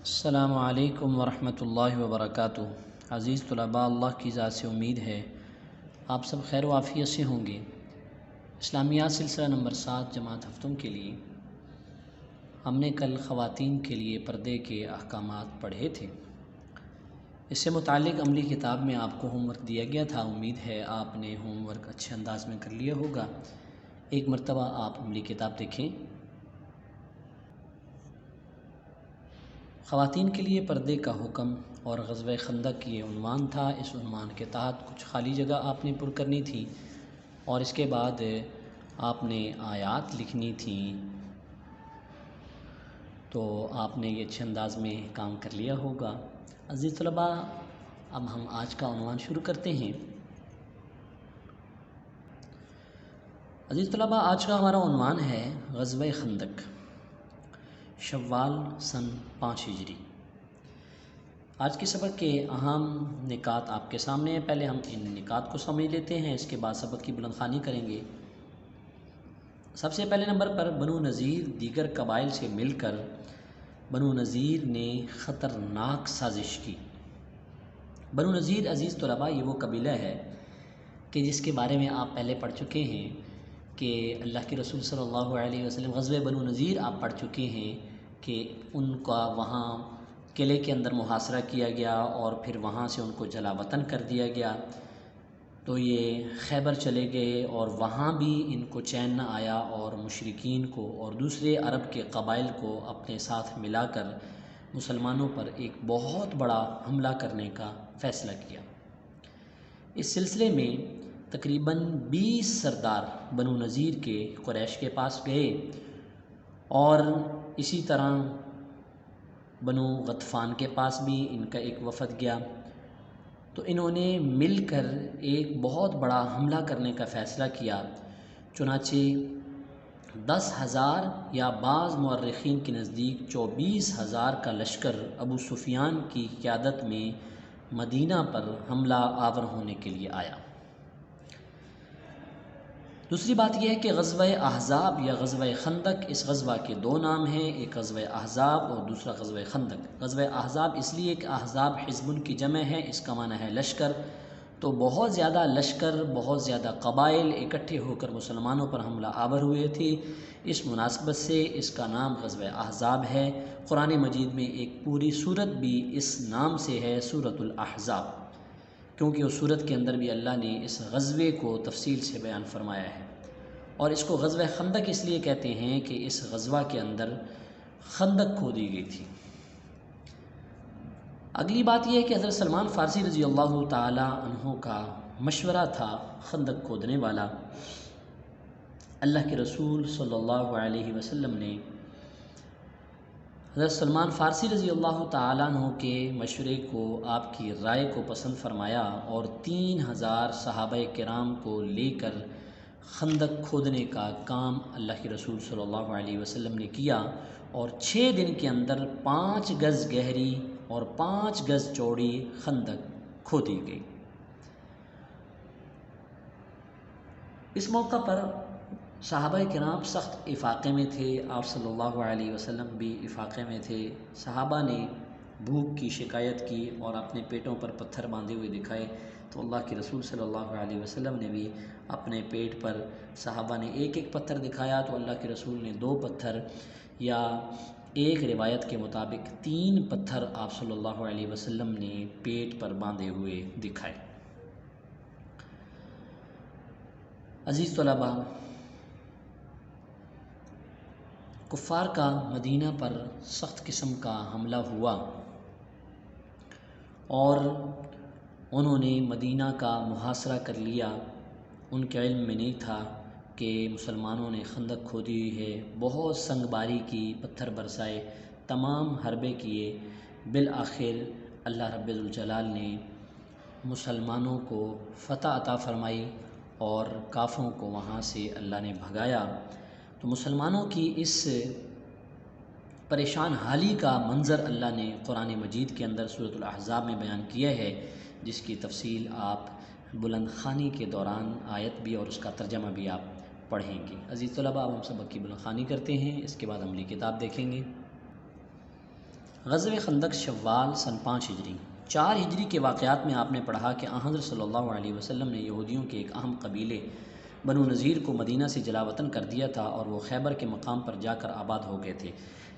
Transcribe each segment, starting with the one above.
السلام علیکم ورحمۃ اللہ وبرکاتہ۔ عزیز طلباء، اللہ کی ذات سے امید ہے آپ سب خیر و عافیت سے ہوں گے۔ اسلامیات سلسلہ نمبر 7 جماعت ہفتوں کے لیے ہم نے کل خواتین کے لیے پردے کے احکامات پڑھے تھے۔ اس سے متعلق عملی کتاب میں آپ کو ہوم ورک دیا گیا تھا۔ امید ہے آپ نے ہوم ورک اچھے انداز میں کر لیا ہوگا۔ ایک مرتبہ آپ عملی کتاب دیکھیں۔ خواتین کے لیے پردے کا حکم اور غزوہ خندق یہ عنوان تھا۔ اس عنوان کے تحت کچھ خالی جگہ آپ نے پر کرنی تھی اور اس کے بعد آپ نے آیات لکھنی تھی، تو آپ نے یہ اچھے انداز میں کام کر لیا ہوگا۔ عزیز طلباء، اب ہم آج کا عنوان شروع کرتے ہیں۔ عزیز طلباء، آج کا ہمارا عنوان ہے غزوہ خندق، شوال سن 5 ہجری۔ آج کے سبق کے اہم نکات آپ کے سامنے ہیں۔ پہلے ہم ان نکات کو سمجھ لیتے ہیں، اس کے بعد سبق کی بلند خوانی کریں گے۔ سب سے پہلے نمبر پر بنو نذیر دیگر قبائل سے مل کر بنو نذیر نے خطرناک سازش کی۔ بنو نذیر عزیز طلباء یہ وہ قبیلہ ہے کہ جس کے بارے میں آپ پہلے پڑھ چکے ہیں کہ اللہ کے رسول صلی اللہ علیہ وسلم غزوہ بنو نذیر آپ پڑھ چکے ہیں کہ ان کا وہاں قلعے کے اندر محاصرہ کیا گیا اور پھر وہاں سے ان کو جلا وطن کر دیا گیا۔ تو یہ خیبر چلے گئے اور وہاں بھی ان کو چین نہ آیا اور مشرکین کو اور دوسرے عرب کے قبائل کو اپنے ساتھ ملا کر مسلمانوں پر ایک بہت بڑا حملہ کرنے کا فیصلہ کیا۔ اس سلسلے میں تقریباً 20 سردار بنو نذیر کے قریش کے پاس گئے اور اسی طرح بنو غطفان کے پاس بھی ان کا ایک وفد گیا۔ تو انہوں نے مل کر ایک بہت بڑا حملہ کرنے کا فیصلہ کیا۔ چنانچہ 10,000 یا بعض مورخین کے نزدیک 24,000 کا لشکر ابو سفیان کی قیادت میں مدینہ پر حملہ آور ہونے کے لیے آیا۔ دوسری بات یہ ہے کہ غزوہ احزاب یا غزوہ خندق، اس غزوہ کے 2 نام ہیں، ایک غزوہ احزاب اور دوسرا غزوہ خندق۔ غزوہ احزاب اس لیے کہ احزاب حزب کی جمع ہے، اس کا معنی ہے لشکر۔ تو بہت زیادہ لشکر، بہت زیادہ قبائل اکٹھے ہو کر مسلمانوں پر حملہ آور ہوئے تھے۔ اس مناسبت سے اس کا نام غزوہ احزاب ہے۔ قرآن مجید میں ایک پوری سورت بھی اس نام سے ہے، سورۃ الاحزاب، کیونکہ اس سورت کے اندر بھی اللہ نے اس غزوے کو تفصیل سے بیان فرمایا ہے۔ اور اس کو غزوہ خندق اس لیے کہتے ہیں کہ اس غزوہ کے اندر خندق کھودی گئی تھی۔ اگلی بات یہ ہے کہ حضرت سلمان فارسی رضی اللہ تعالی عنہ کا مشورہ تھا خندق کھودنے والا۔ اللہ کے رسول صلی اللہ علیہ وسلم نے حضرت سلمان فارسی رضی اللہ تعالیٰ عنہ کے مشورے کو، آپ کی رائے کو پسند فرمایا اور 3,000 صحابہ کرام کو لے کر خندق کھودنے کا کام اللہ کے رسول صلی اللہ علیہ وسلم نے کیا اور 6 دن کے اندر 5 گز گہری اور 5 گز چوڑی خندق کھودی گئی۔ اس موقع پر صحابہ کرام سخت افاقے میں تھے، آپ صلی اللہ علیہ وسلم بھی افاقے میں تھے۔ صحابہ نے بھوک کی شکایت کی اور اپنے پیٹوں پر پتھر باندھے ہوئے دکھائے، تو اللہ کے رسول صلی اللہ علیہ وسلم نے بھی اپنے پیٹ پر، صحابہ نے ایک ایک پتھر دکھایا تو اللہ کے رسول نے 2 پتھر یا ایک روایت کے مطابق 3 پتھر آپ صلی اللہ علیہ وسلم نے پیٹ پر باندھے ہوئے دکھائے۔ عزیز طلباء، کفار کا مدینہ پر سخت قسم کا حملہ ہوا اور انہوں نے مدینہ کا محاصرہ کر لیا۔ ان کے علم میں نہیں تھا کہ مسلمانوں نے خندق کھودی ہوئی ہے۔ بہت سنگ باری کی، پتھر برسائے، تمام حربے کیے۔ بالآخر اللہ رب الجلال نے مسلمانوں کو فتح عطا فرمائی اور کافروں کو وہاں سے اللہ نے بھگایا۔ تو مسلمانوں کی اس پریشان حالی کا منظر اللہ نے قرآن مجید کے اندر سورۃ الاحزاب میں بیان کیا ہے، جس کی تفصیل آپ بلند خوانی کے دوران آیت بھی اور اس کا ترجمہ بھی آپ پڑھیں گے۔ عزیز طلباء، اب ہم سبق کی بلند خوانی کرتے ہیں، اس کے بعد عملی کتاب دیکھیں گے۔ غزوہ خندق شوال سن 5 ہجری 4 ہجری کے واقعات میں آپ نے پڑھا کہ حضرت صلی اللہ علیہ وسلم نے یہودیوں کے ایک اہم قبیلے بنو نذیر کو مدینہ سے جلا وطن کر دیا تھا اور وہ خیبر کے مقام پر جا کر آباد ہو گئے تھے،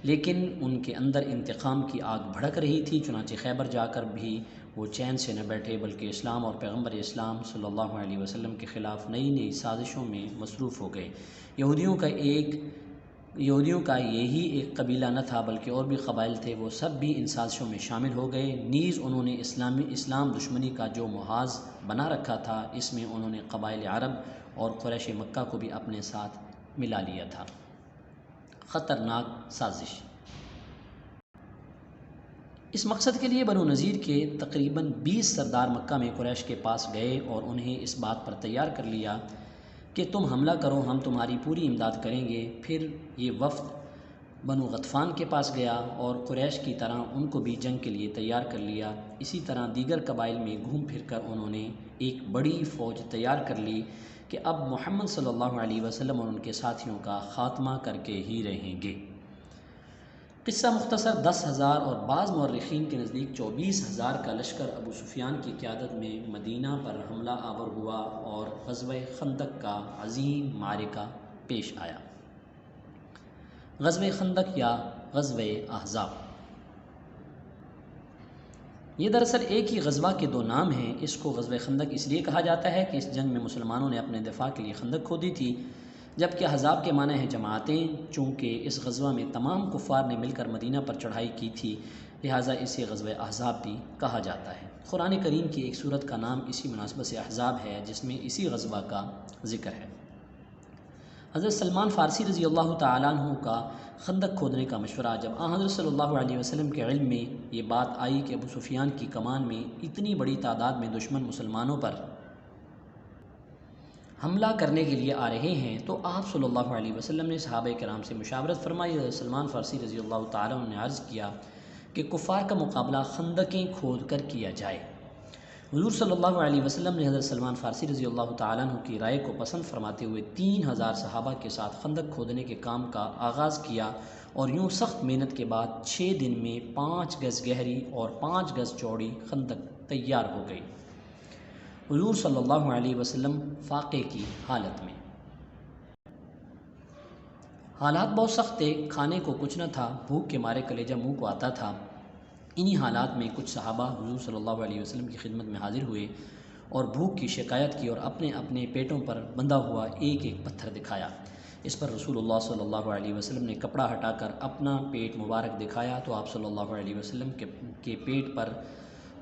لیکن ان کے اندر انتقام کی آگ بھڑک رہی تھی، چنانچہ خیبر جا کر بھی وہ چین سے نہ بیٹھے بلکہ اسلام اور پیغمبر اسلام صلی اللہ علیہ وسلم کے خلاف نئی نئی سازشوں میں مصروف ہو گئے۔ یہودیوں کا یہی ایک قبیلہ نہ تھا بلکہ اور بھی قبائل تھے، وہ سب بھی ان سازشوں میں شامل ہو گئے۔ نیز انہوں نے اسلام دشمنی کا جو محاذ بنا رکھا تھا، اس میں انہوں نے قبائل عرب اور قریش مکہ کو بھی اپنے ساتھ ملا لیا تھا۔ خطرناک سازش۔ اس مقصد کے لیے بنو نذیر کے تقریباً 20 سردار مکہ میں قریش کے پاس گئے اور انہیں اس بات پر تیار کر لیا کہ تم حملہ کرو، ہم تمہاری پوری امداد کریں گے۔ پھر یہ وفد بنو غطفان کے پاس گیا اور قریش کی طرح ان کو بھی جنگ کے لیے تیار کر لیا۔ اسی طرح دیگر قبائل میں گھوم پھر کر انہوں نے ایک بڑی فوج تیار کر لی کہ اب محمد صلی اللہ علیہ وسلم اور ان کے ساتھیوں کا خاتمہ کر کے ہی رہیں گے۔ قصہ مختصر 10,000 اور بعض مورخین کے نزدیک 24,000 کا لشکر ابو سفیان کی قیادت میں مدینہ پر حملہ آور ہوا اور غزوہ خندق کا عظیم معرکہ پیش آیا۔ غزوہ خندق یا غزوہ احزاب، یہ دراصل ایک ہی غزوہ کے دو نام ہیں۔ اس کو غزوہ خندق اس لیے کہا جاتا ہے کہ اس جنگ میں مسلمانوں نے اپنے دفاع کے لیے خندق کھودی تھی، جبکہ احزاب کے معنی ہے جماعتیں۔ چونکہ اس غزوہ میں تمام کفار نے مل کر مدینہ پر چڑھائی کی تھی، لہٰذا اسے غزوہ احزاب بھی کہا جاتا ہے۔ قرآن کریم کی ایک سورت کا نام اسی مناسبت سے احزاب ہے، جس میں اسی غزوہ کا ذکر ہے۔ حضرت سلمان فارسی رضی اللہ تعالیٰ عنہ کا خندق کھودنے کا مشورہ جب حضرت صلی اللہ علیہ وسلم کے علم میں یہ بات آئی کہ ابو سفیان کی کمان میں اتنی بڑی تعداد میں دشمن مسلمانوں پر حملہ کرنے کے لیے آ رہے ہیں، تو آپ صلی اللہ علیہ وسلم نے صحابہ کرام سے مشاورت فرمائی۔ حضرت سلمان فارسی رضی اللہ تعالیٰ عنہ نے عرض کیا کہ کفار کا مقابلہ خندقیں کھود کر کیا جائے۔ حضور صلی اللہ علیہ وسلم نے حضرت سلمان فارسی رضی اللہ تعالیٰ عنہ کی رائے کو پسند فرماتے ہوئے 3,000 صحابہ کے ساتھ خندق کھودنے کے کام کا آغاز کیا، اور یوں سخت محنت کے بعد 6 دن میں 5 گز گہری اور 5 گز چوڑی خندق تیار ہو گئی۔ حضور صلی اللہ علیہ وسلم فاقے کی حالت میں۔ حالات بہت سخت تھے، کھانے کو کچھ نہ تھا، بھوک کے مارے کلیجہ منہ کو آتا تھا۔ انہی حالات میں کچھ صحابہ حضور صلی اللہ علیہ وسلم کی خدمت میں حاضر ہوئے اور بھوک کی شکایت کی اور اپنے اپنے پیٹوں پر بندھا ہوا ایک ایک پتھر دکھایا۔ اس پر رسول اللہ صلی اللہ علیہ وسلم نے کپڑا ہٹا کر اپنا پیٹ مبارک دکھایا تو آپ صلی اللہ علیہ وسلم کے پیٹ پر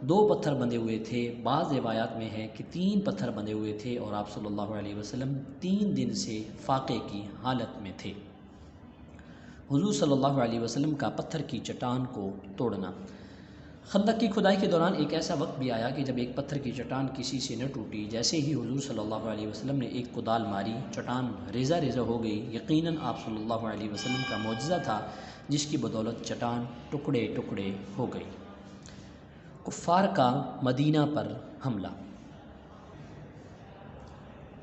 2 پتھر بندھے ہوئے تھے۔ بعض روایات میں ہے کہ 3 پتھر بندھے ہوئے تھے اور آپ صلی اللہ علیہ وسلم 3 دن سے فاقے کی حالت میں تھے۔ حضور صلی اللہ علیہ وسلم کا پتھر کی چٹان کو توڑنا۔ خندق کی کھدائی کے دوران ایک ایسا وقت بھی آیا کہ جب ایک پتھر کی چٹان کسی سے نہ ٹوٹی۔ جیسے ہی حضور صلی اللہ علیہ وسلم نے ایک کدال ماری، چٹان ریزہ ریزہ ہو گئی۔ یقیناً آپ صلی اللہ علیہ وسلم کا معجزہ تھا، جس کی بدولت چٹان ٹکڑے ٹکڑے ہو گئی۔ کفار کا مدینہ پر حملہ۔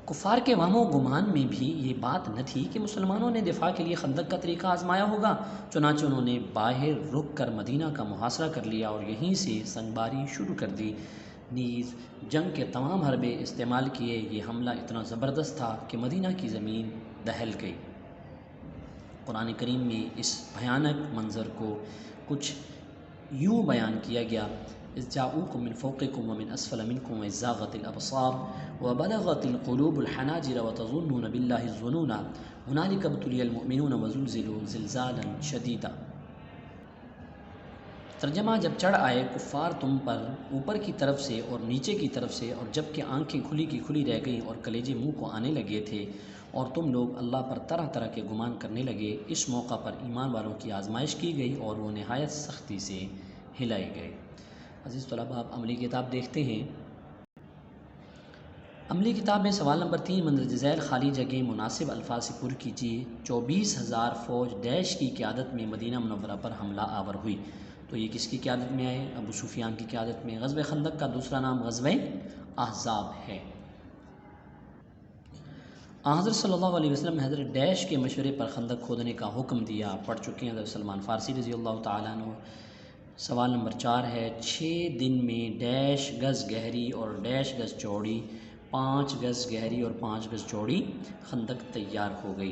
کفار کے وہم و گمان میں بھی یہ بات نہ تھی کہ مسلمانوں نے دفاع کے لیے خندق کا طریقہ آزمایا ہوگا، چنانچہ انہوں نے باہر رک کر مدینہ کا محاصرہ کر لیا اور یہیں سے سنگباری شروع کر دی۔ نیز جنگ کے تمام حربے استعمال کیے۔ یہ حملہ اتنا زبردست تھا کہ مدینہ کی زمین دہل گئی۔ قرآن کریم میں اس بھیانک منظر کو کچھ یوں بیان کیا گیا: اذ جاءوکم من فوقکم ومن اسفل منکم واذ زاغت الابصار وبلغت القلوب الحناجر وتظنون باللہ الظنون هنالک ابتلی المؤمنون وزلزلوا زلزالا شدیدا۔ ترجمہ: جب چڑھ آئے کفار تم پر اوپر کی طرف سے اور نیچے کی طرف سے، اور جب کہ آنکھیں کھلی کی کھلی رہ گئیں اور کلیجے منہ کو آنے لگے تھے، اور تم لوگ اللہ پر طرح طرح کے گمان کرنے لگے، اس موقع پر ایمان والوں کی آزمائش کی گئی اور وہ نہایت سختی سے ہلائے گئے۔ عزیز طلباء، آپ عملی کتاب دیکھتے ہیں۔ عملی کتاب میں سوال نمبر 3 مندرجہ ذیل خالی جگہ مناسب الفاظ سے پر کیجیے۔ 24,000 فوج ڈیش کی قیادت میں مدینہ منورہ پر حملہ آور ہوئی، تو یہ کس کی قیادت میں آئے؟ ابو سفیان کی قیادت میں۔ غزوہ خندق کا دوسرا نام غزوہ احزاب ہے۔ حضرت صلی اللہ علیہ وسلم نے حضرت ڈیش کے مشورے پر خندق کھودنے کا حکم دیا۔ پڑھ چکے ہیں حضرت سلمان فارسی رضی اللہ تعالیٰ عنہ سوال نمبر 4 ہے 6 دن میں ڈیش گز گہری اور ڈیش گز چوڑی 5 گز گہری اور 5 گز چوڑی خندق تیار ہو گئی۔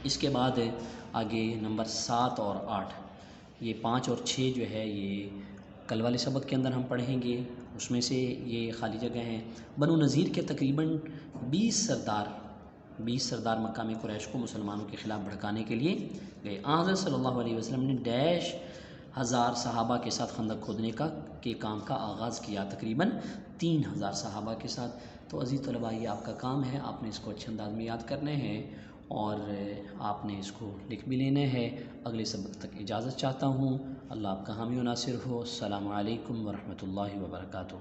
اس کے بعد آگے نمبر 7 اور 8، یہ 5 اور 6 جو ہے یہ کل والے سبق کے اندر ہم پڑھیں گے، اس میں سے یہ خالی جگہ ہیں۔ بنو نذیر کے تقریباً 20 سردار مکہ میں قریش کو مسلمانوں کے خلاف بھڑکانے کے لیے گئے۔ حضرت صلی اللہ علیہ وسلم نے ڈیش ہزار صحابہ کے ساتھ خندق کھودنے کے کام کا آغاز کیا، تقریباً 3000 صحابہ کے ساتھ۔ تو عزیز طلباء، یہ آپ کا کام ہے، آپ نے اس کو اچھے انداز میں یاد کرنے ہیں اور آپ نے اس کو لکھ بھی لینا ہے۔ اگلے سبق تک اجازت چاہتا ہوں، اللہ آپ کا حامی و ناصر ہو۔ السلام علیکم ورحمۃ اللہ وبرکاتہ۔